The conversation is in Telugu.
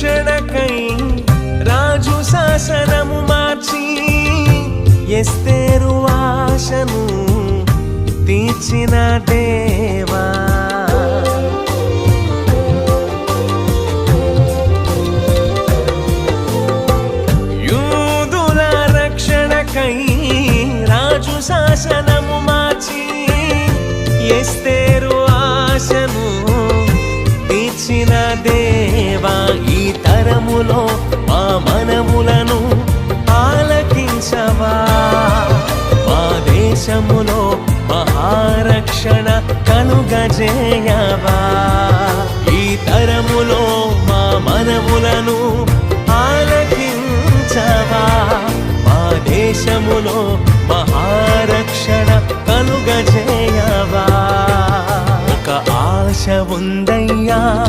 రక్షణకై రాజు శాసనము మార్చి ఎస్తేరు ఆశను తీర్చిన దేవా. యూదుల రక్షణకై రాజు శాసనము మార్చి ఎస్తేరు ఆశను తీర్చిన దేవా. ఈ తరములో మా మనములను ఆలకించవా. మా దేశములో మహారక్షణ కలుగజేయవా. ఈ తరములో మా మనములను ఆలకించవా. మా దేశములో మహారక్షణ కలుగజేయవా. ఒక ఆశ ఉందయ్యా.